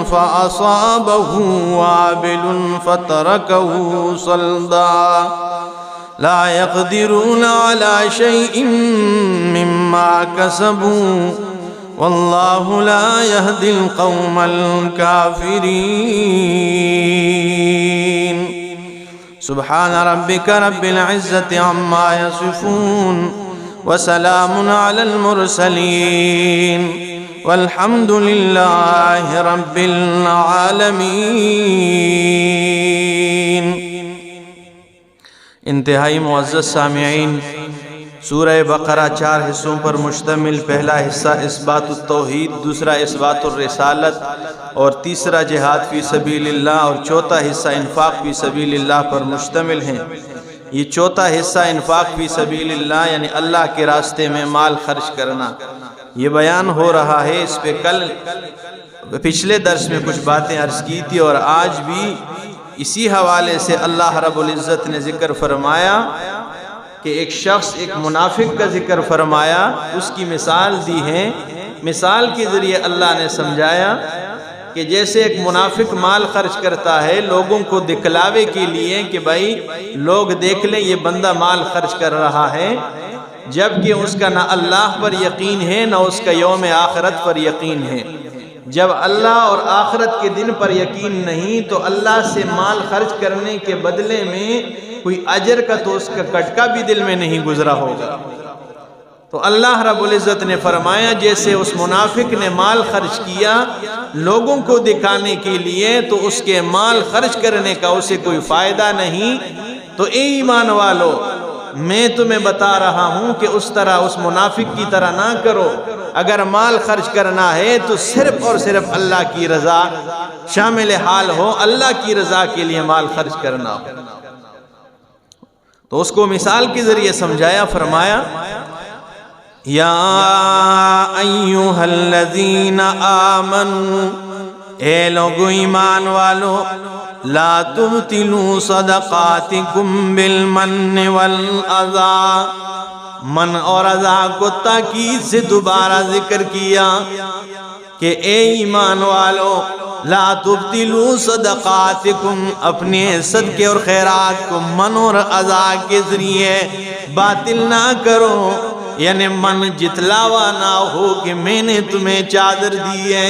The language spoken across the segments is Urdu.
فأصابه وابل فتركه صلدا لا يقدرون على شيء مما كسبوا والله لا يهدي القوم الكافرين سبحان ربك رب العزة عما يصفون وسلام على المرسلين والحمد لله رب العالمین۔ انتہائی معزز سامعین، سورہ بقرہ 4 حصوں پر مشتمل، پہلا حصہ اثبات التوحید، دوسرا اثبات الرسالت، اور تیسرا جہاد فی سبیل اللہ، اور چوتھا حصہ انفاق فی سبیل اللہ پر مشتمل ہیں۔ یہ چوتھا حصہ انفاق فی سبیل اللہ یعنی اللہ کے راستے میں مال خرچ کرنا، یہ بیان ہو رہا ہے۔ اس پہ کل پچھلے درس میں کچھ باتیں عرض کی تھی، اور آج بھی اسی حوالے سے اللہ رب العزت نے ذکر فرمایا کہ ایک شخص، ایک منافق کا ذکر فرمایا، اس کی مثال دی ہے۔ مثال کے ذریعے اللہ نے سمجھایا کہ جیسے ایک منافق مال خرچ کرتا ہے لوگوں کو دکھلاوے کے لیے کہ بھائی لوگ دیکھ لیں یہ بندہ مال خرچ کر رہا ہے، جبکہ اس کا نہ اللہ پر یقین ہے نہ اس کا یوم آخرت پر یقین ہے۔ جب اللہ اور آخرت کے دن پر یقین نہیں تو اللہ سے مال خرچ کرنے کے بدلے میں کوئی اجر کا تو اس کا کٹکا بھی دل میں نہیں گزرا ہوگا۔ تو اللہ رب العزت نے فرمایا جیسے اس منافق نے مال خرچ کیا لوگوں کو دکھانے کے لیے تو اس کے مال خرچ کرنے کا اسے کوئی فائدہ نہیں، تو اے ایمان والو میں تمہیں بتا رہا ہوں کہ اس طرح اس منافق کی طرح نہ کرو۔ اگر مال خرچ کرنا ہے تو صرف اور صرف اللہ کی رضا شامل حال ہو، اللہ کی رضا کے لیے مال خرچ کرنا ہو۔ تو اس کو مثال کے ذریعے سمجھایا، فرمایا یا ایھا الذین آمنوا، اے لوگو ایمان والو، لا تبطلوا صدقاتکم بالمن والاذی، من اور اذی کو تاکید سے دوبارہ ذکر کیا کہ اے ایمان والو لا تبطلوا صدقاتکم، اپنے صدقے اور خیرات کو من اور اذی کے ذریعے باطل نہ کرو، یعنی من جتلاوا نہ ہو کہ میں نے تمہیں چادر دی ہے،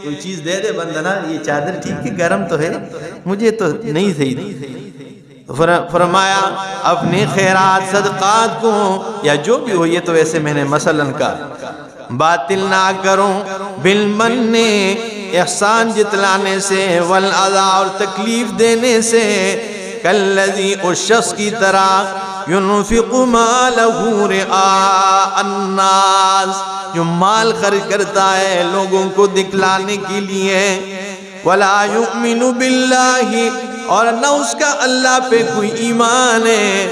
کوئی چیز دے دے بندہ نا، یہ چادر ٹھیک ہے گرم تو ہے مجھے تو نہیں صحیح دی، فرمایا اپنے خیرات صدقات کو یا جو بھی ہو، یہ تو ویسے میں نے مثلاً کا باطل نہ کرو، بالمن احسان جتلانے سے، والاذی اور تکلیف دینے سے، کالذی اس شخص کی طرح ينفق مالہ رئاء الناس، جو مال خرچ کرتا ہے لوگوں کو دکھلانے کے لیے، ولا یؤمن باللہ اور نہ اس کا اللہ پہ کوئی ایمان ہے،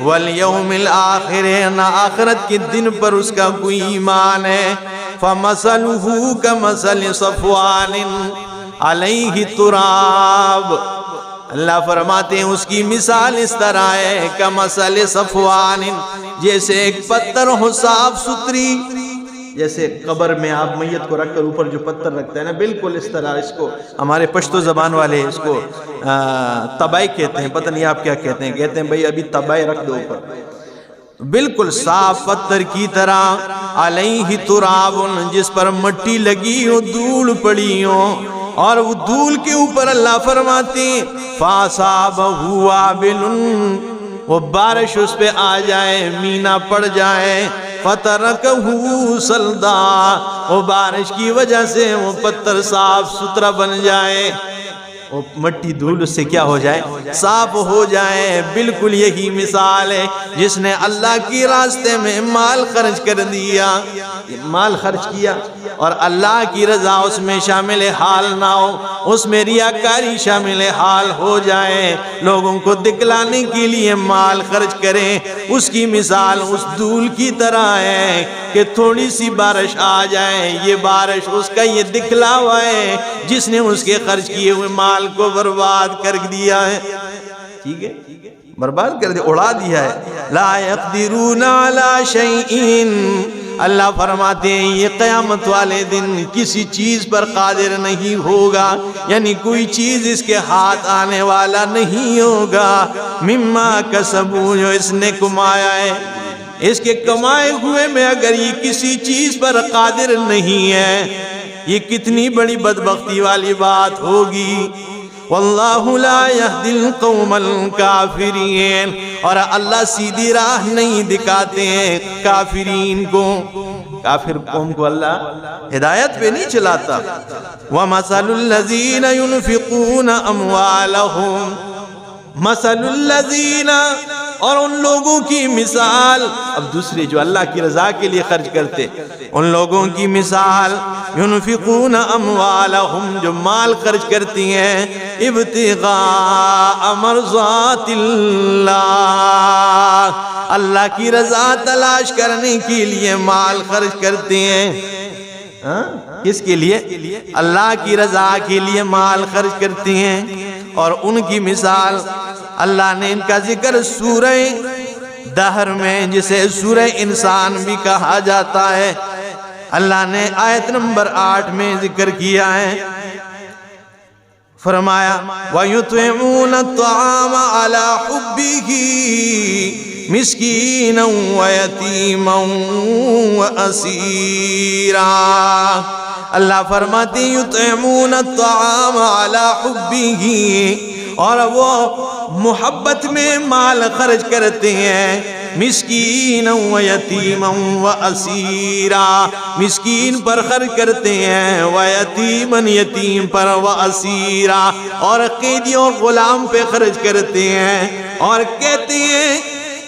والیوم الآخر نہ آخرت کے دن پر اس کا کوئی ایمان ہے، فمثلہ کمثل صفوان علیہ تراب، اللہ فرماتے ہیں اس کی مثال اس طرح ہے کمثل صفوان، جیسے ایک پتھر ہو صاف ستھری، جیسے قبر میں آپ میت کو رکھ کر اوپر جو پتھر رکھتے ہیں نا، بالکل اس طرح اس کو ہمارے پشتو زبان والے اس کو تبائی کہتے ہیں، پتہ نہیں آپ کیا کہتے ہیں، کہتے ہیں بھئی ابھی تبائی رکھ دو اوپر، بالکل صاف پتھر کی طرح، علیہ تراب جس پر مٹی لگی ہو، دھول پڑی ہو، اور وہ دھول کے اوپر اللہ فرماتے ہیں فَأَصَابَهُ وَابِلٌ، وہ بارش اس پہ آ جائے، مینا پڑ جائے، فَتَرَكَهُ صَلْدًا، وہ بارش کی وجہ سے وہ پتھر صاف ستھرا بن جائے، وہ مٹی دھول اس سے کیا ہو جائے، صاف ہو جائے۔ بالکل یہی مثال ہے جس نے اللہ کی راستے میں مال خرچ کر دیا، مال خرچ کیا اور اللہ کی رضا اس میں شامل حال نہ ہو، اس میں ریاکاری شامل حال ہو جائے، لوگوں کو دکھلانے کے لیے مال خرچ کریں، اس کی مثال اس دھول کی طرح ہے کہ تھوڑی سی بارش آ جائے، یہ بارش اس کا یہ دکھلاوا ہے جس نے اس کے خرچ کیے ہوئے مال کو برباد کر دیا ہے۔ ٹھیک ہے، برباد کر دیا، اڑا دیا ہے۔ لا يقدرون على شيء، اللہ فرماتے ہیں یہ قیامت والے دن کسی چیز پر قادر نہیں ہوگا، یعنی کوئی چیز اس کے ہاتھ آنے والا نہیں ہوگا، مما کسبوا، جو اس نے کمایا ہے، اس کے کمائے ہوئے میں اگر یہ کسی چیز پر قادر نہیں ہے، یہ کتنی بڑی بدبختی والی بات ہوگی۔ واللہ لا یہدی القوم الکافرین، اور اللہ سیدھی راہ نہیں دکھاتے ہیں کافرین کو، کافر قوم کو اللہ ہدایت پہ نہیں چلاتا۔ وَمَثَلُ الَّذِينَ يُنْفِقُونَ أَمْوَالَهُمْ، مثل الذین، اور ان لوگوں کی مثال، اب دوسرے جو اللہ کی رضا کے لیے خرچ کرتے، ان لوگوں کی مثال، ينفقون اموالہم، جو مال خرچ کرتی ہیں، ابتغاء مرضات اللہ، اللہ کی رضا تلاش کرنے کے لیے مال خرچ کرتے ہیں۔ کس کے لیے؟ اللہ کی رضا کے لیے مال خرچ کرتے ہیں۔ اور ان کی مثال، اللہ نے ان کا ذکر سورہ دہر میں، جسے سورہ انسان بھی کہا جاتا ہے، اللہ نے آیت نمبر 8 میں ذکر کیا ہے، فرمایا وَيُطْعِمُونَ الطَّعَامَ عَلَى حُبِّهِ مِسْكِينًا وَيَتِيمًا وَأَسِيرًا۔ اللہ فرماتے ہیں یطعمون الطعام علی حبہ، اور وہ محبت میں مال خرچ کرتے ہیں، مسکینا و یتیما و اسیرا، مسکین پر خرچ کرتے ہیں، و یتیما، یتیم پر، و اسیرا، اور قیدی اور غلام پہ خرچ کرتے ہیں، اور کہتے ہیں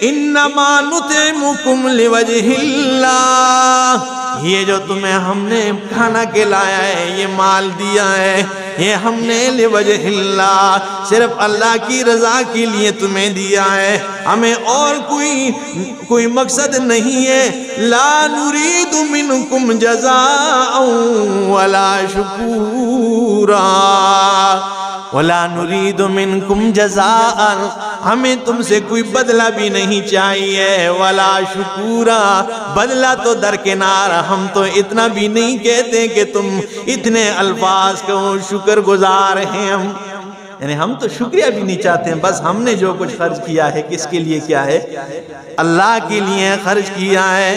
انما نطعمکم لوجہ اللہ، یہ جو تمہیں ہم نے کھانا کے لایا ہے، یہ مال دیا ہے، یہ ہم نے لوجہ اللہ، صرف اللہ کی رضا کے لیے تمہیں دیا ہے، ہمیں اور کوئی مقصد نہیں ہے۔ لا نريد منکم جزاء ولا شکورا، وَلَا نُرِيدُ مِنْكُمْ جَزَاءً، ہمیں تم سے کوئی بدلہ بھی نہیں چاہیے، وَلَا شُکُورًا، بدلہ تو درکنار، ہم تو اتنا بھی نہیں کہتے کہ تم اتنے الفاظ کہو، شکر گزار ہیں ہم، یعنی ہم تو شکریہ بھی نہیں چاہتے ہیں، بس ہم نے جو کچھ خرچ کیا ہے، کس کے لیے کیا ہے؟ اللہ کے لیے خرچ کیا ہے،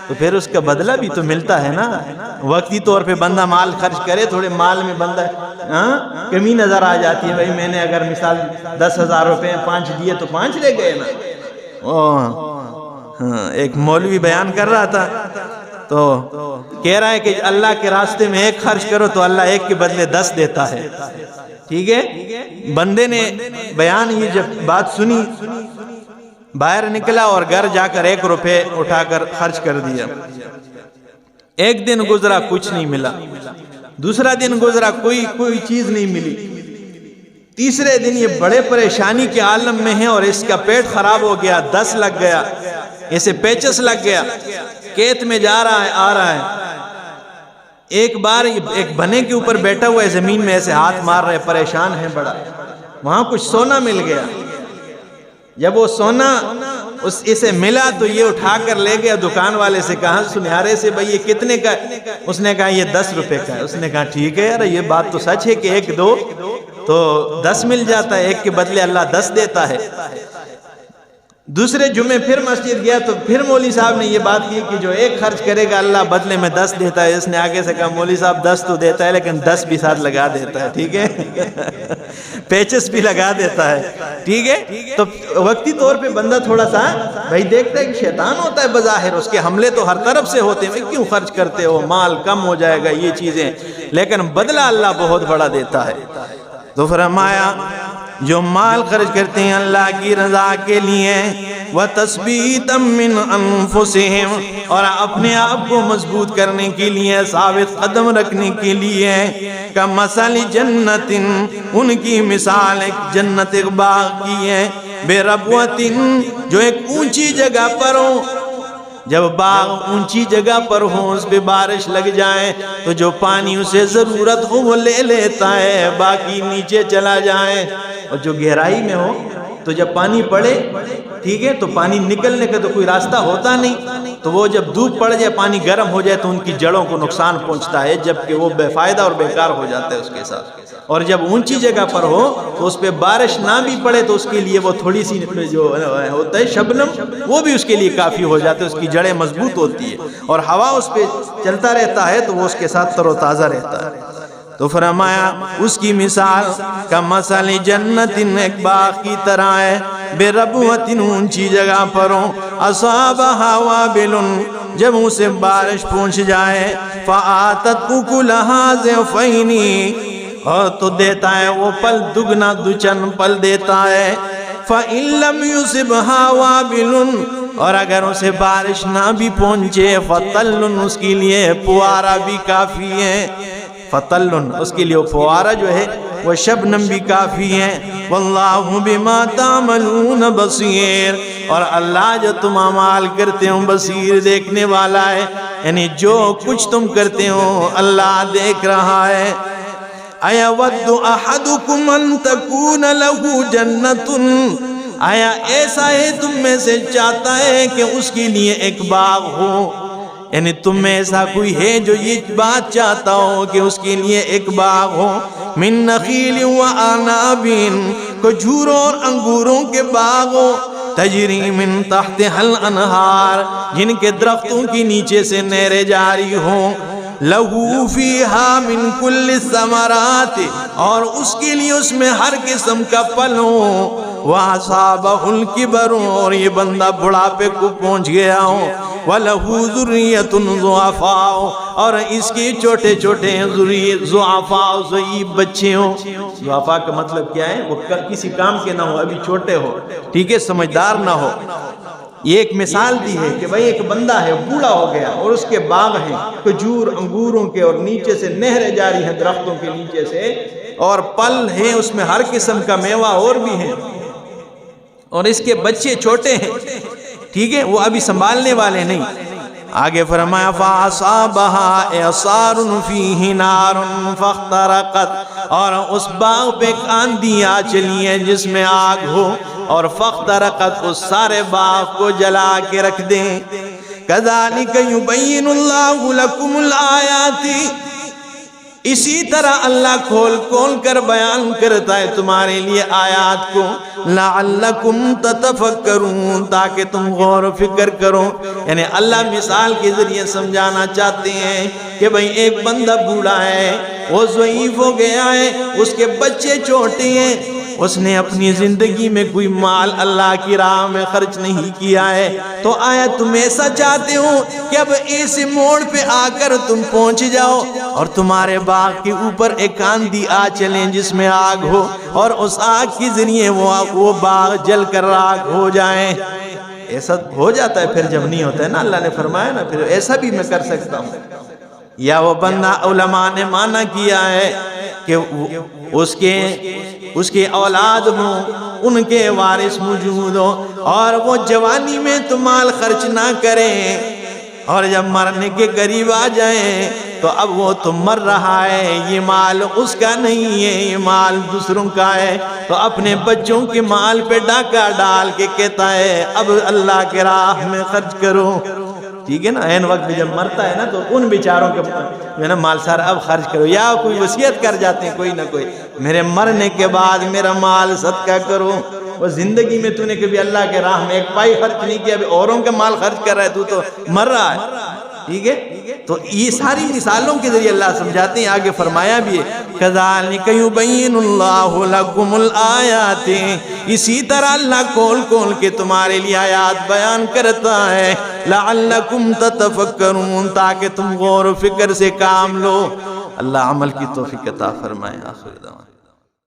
تو پھر اس کا بدلہ بھی تو ملتا ہے نا۔ وقتی طور پہ بندہ مال خرچ کرے، تھوڑے مال میں بندہ کمی نظر آ جاتی ہے، بھائی میں نے اگر مثال 10,000 روپے 5 دیے تو 5 لے گئے نا۔ ایک مولوی بیان کر رہا تھا تو کہہ رہا ہے کہ اللہ کے راستے میں 1 خرچ کرو تو اللہ 1 کے بدلے 10 دیتا ہے، ٹھیک ہے۔ بندے نے بیان یہ جب بات سنی، باہر نکلا اور گھر جا کر 1 روپے اٹھا کر خرچ کر دیا۔ 1 دن گزرا، کچھ نہیں ملا، دوسرا دن گزرا، کوئی چیز نہیں ملی، تیسرے دن یہ بڑے پریشانی کے عالم میں ہے اور اس کا پیٹ خراب ہو گیا، 10 لگ گیا، اسے پیچس لگ گیا، کھیت میں جا رہا ہے، آ رہا ہے، ایک بار ایک بنے کے اوپر بیٹھا ہوا ہے، زمین میں ایسے ہاتھ مار رہے، پریشان ہے بڑا، وہاں کچھ سونا مل گیا۔ جب وہ سونا اسے ملا تو یہ اٹھا کر لے گیا، دکان والے سے کہا سنیارے سے بھئی یہ کتنے کا ہے؟ اس نے کہا یہ 10 روپے کا ہے۔ اس نے کہا ٹھیک ہے یار، یہ بات تو سچ ہے کہ 1 دو تو 10 مل جاتا ہے، 1 کے بدلے اللہ 10 دیتا ہے۔ دوسرے جمعے پھر مسجد گیا تو پھر مولوی صاحب نے یہ بات کی کہ جو 1 خرچ کرے گا اللہ بدلے میں 10 دیتا ہے۔ اس نے آگے سے کہا مولوی صاحب 10 تو دیتا ہے لیکن 10 بھی ساتھ لگا دیتا ہے، ٹھیک ہے، پیچس بھی لگا دیتا ہے، ٹھیک ہے۔ تو وقتی طور پہ بندہ تھوڑا سا بھائی دیکھتا ہے کہ شیطان ہوتا ہے بظاہر، اس کے حملے تو ہر طرف سے ہوتے ہیں، کیوں خرچ کرتے ہو، مال کم ہو جائے گا، یہ چیزیں، لیکن بدلہ اللہ بہت بڑا دیتا ہے۔ تو فرمایا جو مال خرچ کرتے ہیں اللہ کی رضا کے لیے، وَتَثْبِيتًا مِّنْ أَنفُسِهِمْ، اور اپنے آپ کو مضبوط کرنے کے لیے، ثابت قدم رکھنے کے لیے، كَمَثَلِ جَنَّةٍ، ان کی مثال ایک جنت، ایک باغ کی ہے، بِرَبْوَةٍ، جو ایک اونچی جگہ پر ہو۔ جب باغ اونچی جگہ پر ہو، اس پہ بارش لگ جائے تو جو پانی اسے ضرورت ہو وہ لے لیتا ہے، باقی نیچے چلا جائے، اور جو گہرائی میں ہو تو جب پانی پڑے ٹھیک ہے تو پانی نکلنے کا تو کوئی راستہ ہوتا نہیں، تو وہ جب دھوپ پڑ جائے پانی گرم ہو جائے تو ان کی جڑوں کو نقصان پہنچتا ہے، جبکہ وہ بے فائدہ اور بیکار ہو جاتا ہے اس کے ساتھ۔ اور جب اونچی جگہ پر ہو تو اس پہ بارش نہ بھی پڑے تو اس کے لیے وہ تھوڑی سی جو ہوتا ہے شبنم، وہ بھی اس کے لیے کافی ہو جاتا ہے، اس کی جڑیں مضبوط ہوتی ہے اور ہوا اس پہ چلتا رہتا ہے تو وہ اس کے ساتھ تر و تازہ رہتا ہے۔ تو فرمایا اس کی مثال کمثل جنت، ایک باغ کی طرح ہے، بے ربوۃ، اونچی جگہ پر ہو، اصابھا وابل، جب اسے بارش پہنچ جائے، فآتت اکلھا ضعفین، اور تو دیتا ہے وہ پل دگنا دچن پل دیتا ہے، فإن لم یصبھا وابل، اور اگر اسے بارش نہ بھی پہنچے، فطل، اس کے لیے پوارا بھی کافی ہے، فطل، اس کے لیے فوارہ جو ہے وہ شبنم بھی کافی ہے، واللہ بما تعملون بصیر، اور اللہ جو تم اعمال کرتے ہو بصیر، دیکھنے والا ہے، یعنی جو کچھ تم کرتے ہو اللہ دیکھ رہا ہے۔ ایود احدکم ان تکون لہ جنت، آیا ایسا ہے تم میں سے چاہتا ہے کہ اس کے لیے ایک باغ ہو، یعنی تم میں ایسا کوئی ہے جو یہ بات چاہتا ہو کہ اس کے لیے ایک باغ ہو، من نخیل و اعناب، کھجوروں اور انگوروں کے باغ ہو، تجری من تحتها الانہار، جن کے درختوں کی نیچے سے نہریں جاری ہوں، لہو فیہا من کل الثمرات، اور اس کے لیے اس میں ہر قسم کا پھل ہو، وَأَصَابَهُ الْكِبَرُ، اور یہ بندہ بڑھاپے کو پہنچ گیا ہو، وَلَهُ ذُرِّيَّةٌ ضُعَفَاءُ، اور اس کی چھوٹے چھوٹے ضعفاء ضعیف بچے ہوں۔ ضعفاء کا مطلب کیا ہے؟ وہ کسی کام کے نہ ہو، ابھی چھوٹے ہو، ٹھیک ہے، سمجھدار نہ ہو۔ یہ ایک مثال دی ہے کہ بھئی ایک بندہ ہے بوڑھا ہو گیا اور اس کے باغ ہیں کھجور انگوروں کے، اور نیچے سے نہریں جاری ہیں درختوں کے نیچے سے، اور پل ہیں اس میں ہر قسم کا میوہ اور بھی ہیں، اور اس کے بچے چھوٹے ہیں، ٹھیک ہے، وہ ابھی سنبھالنے والے نہیں۔ آگے فرمایا فَأَصَابَهَا إِعْصَارٌ فِيهِ نَارٌ فَاخْتَرَقَتْ، اور اس باغ پہ ایک آندھی آ چلی ہے جس میں آگ ہو، اور فَاخْتَرَقَتْ، اس سارے باغ کو جلا کے رکھ دیں۔ كَذَلِكَ يُبَيِّنُ اللَّهُ لَكُمُ الْآيَاتِ، اسی طرح اللہ کھول کھول کر بیان کرتا ہے تمہارے لیے آیات کو، لعلکم تتفکرون، تاکہ تم غور و فکر کرو، یعنی اللہ مثال کے ذریعے سمجھانا چاہتے ہیں کہ بھئی ایک بندہ بوڑھا ہے، وہ ضعیف ہو گیا ہے، اس کے بچے چھوٹے ہیں، اس نے اپنی زندگی میں کوئی مال اللہ کی راہ میں خرچ نہیں کیا ہے، تو آیا تم ایسا چاہتے ہو کہ اب ایسے موڑ پہ آ کر تم پہنچ جاؤ اور تمہارے باغ کے اوپر ایک آندھی آ چلیں جس میں آگ ہو، اور اس آگ کے ذریعے وہ باغ جل کر راکھ ہو جائیں؟ ایسا ہو جاتا ہے، پھر جب نہیں ہوتا ہے نا، اللہ نے فرمایا نا پھر ایسا بھی میں کر سکتا ہوں۔ یا وہ بندہ علماء نے مانا کیا ہے کہ اس کے اولاد ہوں، ان کے وارث موجود ہوں، اور وہ جوانی میں تو مال خرچ نہ کریں، اور جب مرنے کے قریب آ جائیں تو اب وہ تو مر رہا ہے، یہ مال اس کا نہیں ہے، یہ مال دوسروں کا ہے، تو اپنے بچوں کے مال پہ ڈاکہ ڈال کے کہتا ہے اب اللہ کے راہ میں خرچ کرو، ٹھیک ہے نا، این وقت جب مرتا ہے نا تو ان بیچاروں کے جو ہے نا مال سارا اب خرچ کرو، یا کوئی وصیت کر جاتے ہیں کوئی نہ کوئی، میرے مرنے کے بعد میرا مال صدقہ کرو۔ وہ زندگی میں تو نے کبھی اللہ کے راہ میں ایک پائی خرچ نہیں کیا، ابھی اوروں کا مال خرچ کر رہا ہے، تو مر رہا ہے، ٹھیک ہے۔ تو یہ ساری مثالوں کے ذریعے اللہ سمجھاتے ہیں۔ آگے فرمایا بھی ہے كَذَلِكَ يُبَيِّنُ اللَّهُ لَكُمُ الْآيَاتِ، اسی طرح اللہ کھول کھول کے تمہارے لیے آیات بیان کرتا ہے، لَعَلَّكُمْ تَتَفَكَّرُونَ، تاکہ تم غور و فکر سے کام لو۔ اللہ عمل کی توفیق عطا فرمائے۔ آخر دعوانا